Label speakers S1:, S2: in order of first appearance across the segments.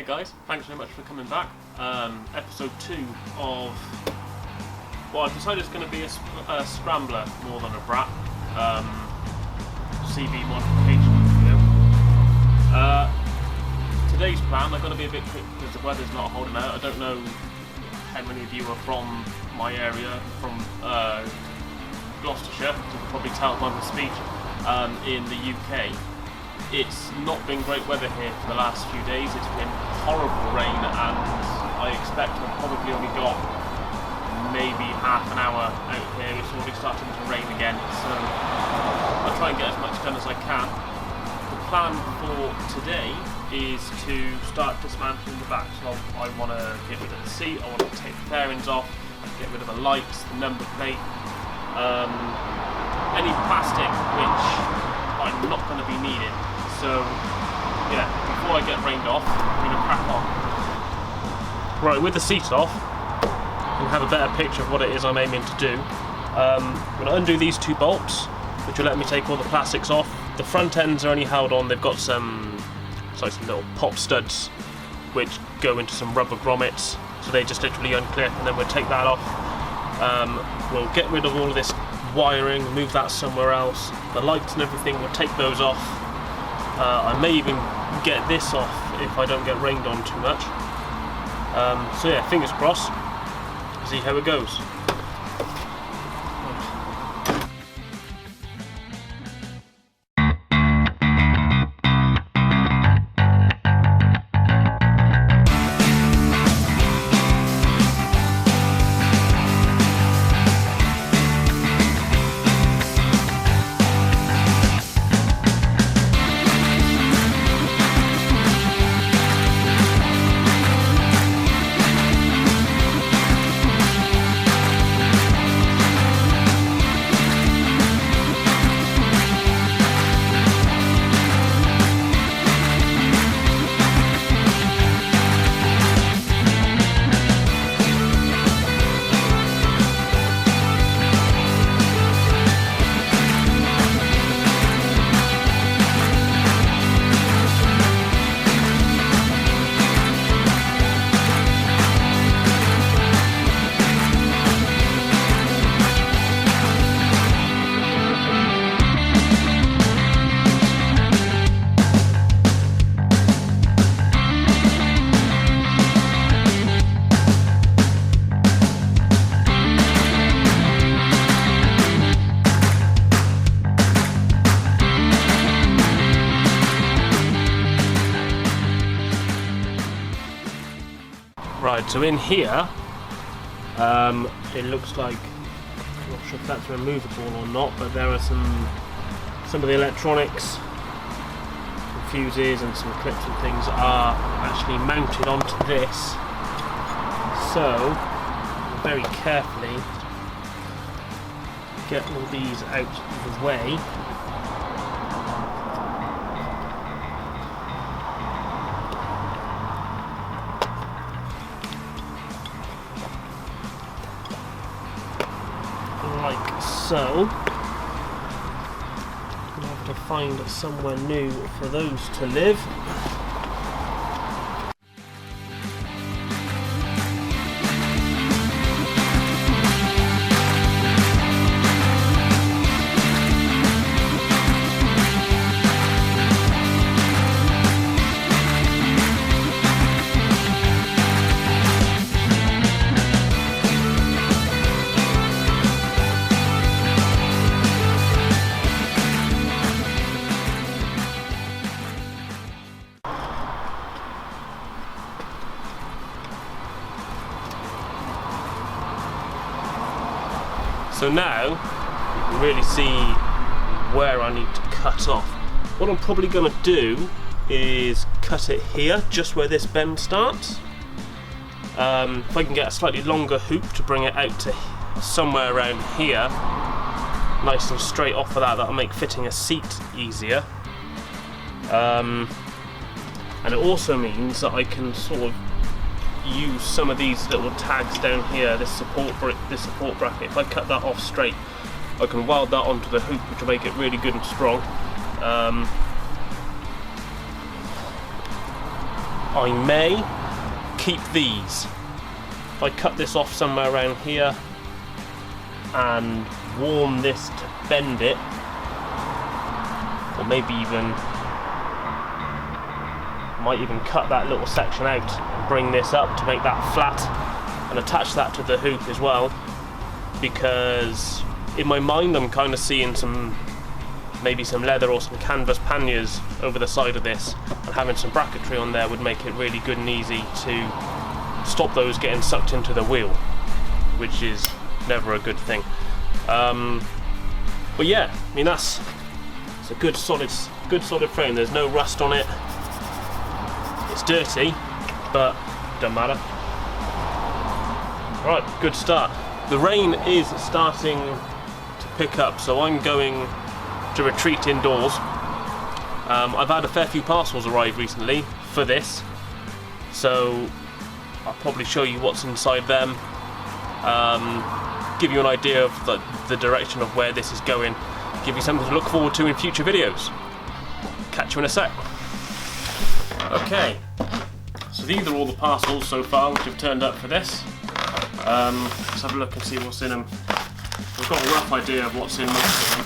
S1: Hey guys, thanks very much for coming back. Episode 2 of, well, I've decided it's going to be a scrambler more than a brat. CB modification video. Today's plan, I'm going to be a bit quick because the weather's not holding out. I don't know how many of you are from my area, from Gloucestershire, as you can probably tell by my speech, in the UK. It's not been great weather here for the last few days. It's been horrible rain, and I expect I've probably only got maybe half an hour out here. It's already starting to rain again, so I'll try and get as much done as I can. The plan for today is to start dismantling the back. So I want to get rid of the seat, I want to take the bearings off, get rid of the lights, the number plate, any plastic which I'm not going to be needing. So, yeah, before I get rained off, I'm going to crack on. Right, with the seat off, you can have a better picture of what it is I'm aiming to do. I'm going to undo these two bolts, which will let me take all the plastics off. The front ends are only held on, they've got some little pop studs, which go into some rubber grommets, so they just literally unclip, and then we'll take that off. We'll get rid of all of this wiring, move that somewhere else. The lights and everything, we'll take those off. I may even get this off if I don't get rained on too much. So yeah, fingers crossed, see how it goes. Right, so in here, it looks like, I'm not sure if that's removable or not, but there are some of the electronics, some fuses and some clips and things are actually mounted onto this. So, very carefully get all these out of the way. Like so. I'm gonna have to find somewhere new for those to live. So now you can really see where I need to cut off. What I'm probably going to do is cut it here, just where this bend starts. If I can get a slightly longer hoop to bring it out to somewhere around here, nice and straight off of that, that'll make fitting a seat easier. And it also means that I can sort of use some of these little tags down here, this support bracket. If I cut that off straight, I can weld that onto the hoop, which will make it really good and strong. I may keep these. If I cut this off somewhere around here and warm this to bend it, or maybe might even cut that little section out and bring this up to make that flat and attach that to the hoop as well, because in my mind I'm kind of seeing maybe some leather or some canvas panniers over the side of this, and having some bracketry on there would make it really good and easy to stop those getting sucked into the wheel, which is never a good thing. But yeah, I mean it's a good solid frame. There's no rust on it. It's dirty, but don't matter. Right, good start. The rain is starting to pick up, so I'm going to retreat indoors. I've had a fair few parcels arrive recently for this, so I'll probably show you what's inside them, give you an idea of the direction of where this is going, give you something to look forward to in future videos. Catch you in a sec. Okay, so these are all the parcels so far which have turned up for this. Let's have a look and see what's in them. We've got a rough idea of what's in most of them.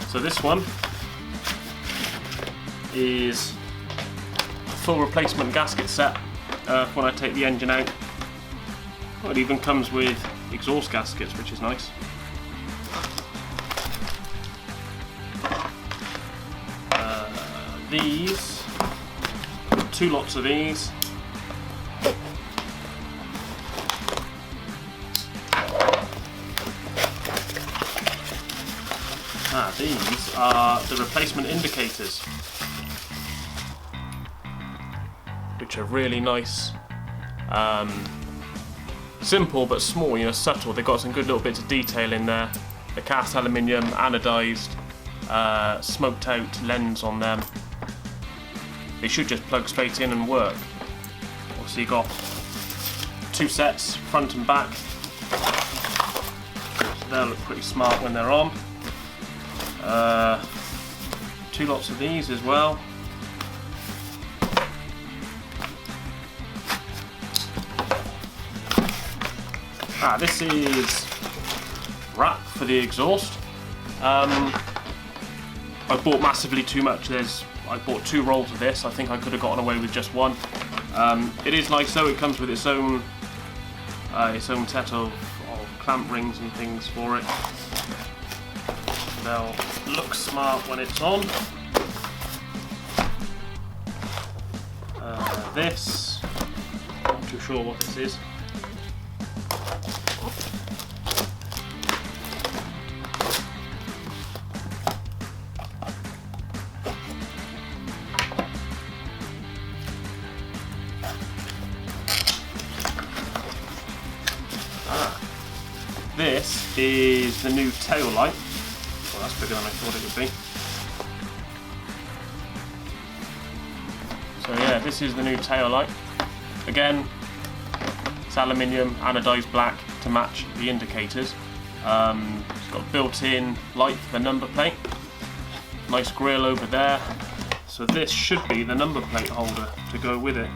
S1: So this one is a full replacement gasket set when I take the engine out. Well, it even comes with exhaust gaskets, which is nice. These, 2 lots of these. These are the replacement indicators, which are really nice. Simple but small, subtle. They've got some good little bits of detail in there. The cast aluminium, anodized, smoked out lens on them. They should just plug straight in and work. Also, you've got 2 sets, front and back. So they'll look pretty smart when they're on. 2 lots of these as well. This is wrap for the exhaust. I bought massively too much. I bought 2 rolls of this. I think I could have gotten away with just 1. It is nice though. It comes with its own set of clamp rings and things for it. They'll look smart when it's on. This, not too sure what this is. This is the new tail light. Well, that's bigger than I thought it would be. So yeah, this is the new tail light. Again, it's aluminium, anodized black to match the indicators. It's got built-in light for the number plate. Nice grille over there. So this should be the number plate holder to go with it.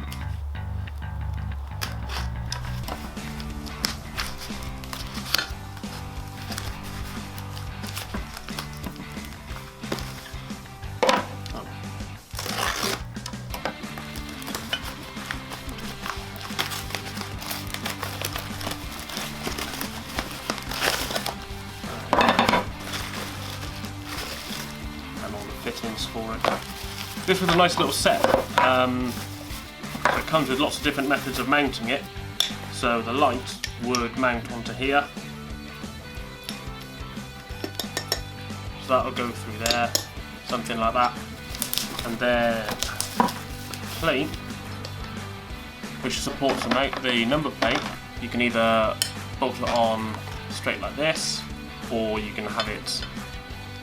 S1: Fittings for it. This was a nice little set. It comes with lots of different methods of mounting it. So the light would mount onto here. So that'll go through there, something like that. And then plate, which supports the number plate, you can either bolt it on straight like this, or you can have it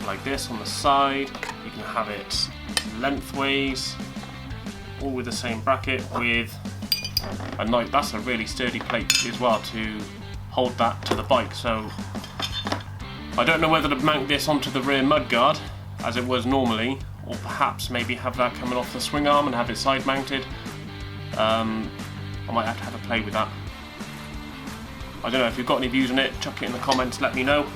S1: like this on the side. You can have it lengthways, all with the same bracket with a knife. That's a really sturdy plate as well to hold that to the bike. So I don't know whether to mount this onto the rear mudguard as it was normally, or perhaps maybe have that coming off the swing arm and have it side mounted. I might have to have a play with that. I don't know, if you've got any views on it, chuck it in the comments, let me know.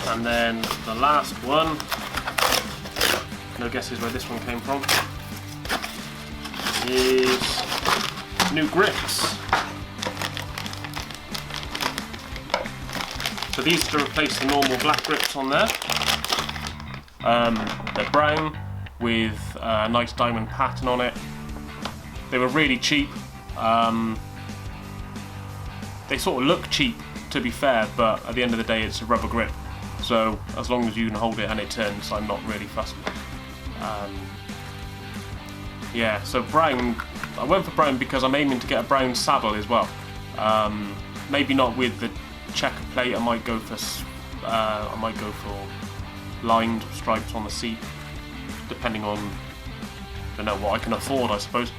S1: And then the last one, no guesses where this one came from, is new grips. So these are to replace the normal black grips on there. They're brown with a nice diamond pattern on it. They were really cheap. They sort of look cheap, to be fair, but at the end of the day it's a rubber grip. So as long as you can hold it and it turns, I'm not really fussed. Yeah, so brown, I went for brown because I'm aiming to get a brown saddle as well. Maybe not with the checker plate. I might go for lined stripes on the seat, depending on, I don't know, what I can afford, I suppose.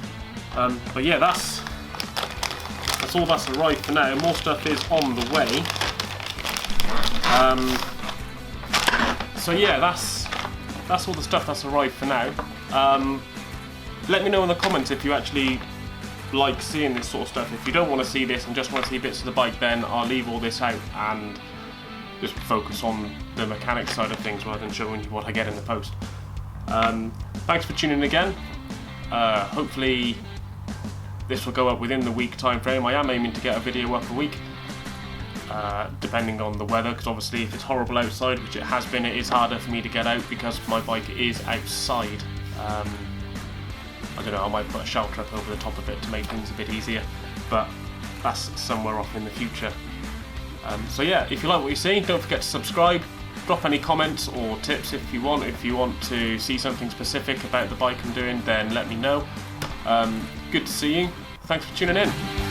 S1: But yeah, that's all that's arrived for now. More stuff is on the way. So yeah, that's all the stuff that's arrived for now. Let me know in the comments if you actually like seeing this sort of stuff. If you don't want to see this and just want to see bits of the bike, then I'll leave all this out and just focus on the mechanics side of things rather than showing you what I get in the post. Thanks for tuning in again. Hopefully this will go up within the week time frame. I am aiming to get a video up a week, depending on the weather, because obviously if it's horrible outside, which it has been, it is harder for me to get out because my bike is outside. I don't know, I might put a shelter up over the top of it to make things a bit easier, but that's somewhere off in the future. So yeah, if you like what you see, don't forget to subscribe, drop any comments or tips if you want. If you want to see something specific about the bike I'm doing, then let me know. Good to see you. Thanks for tuning in.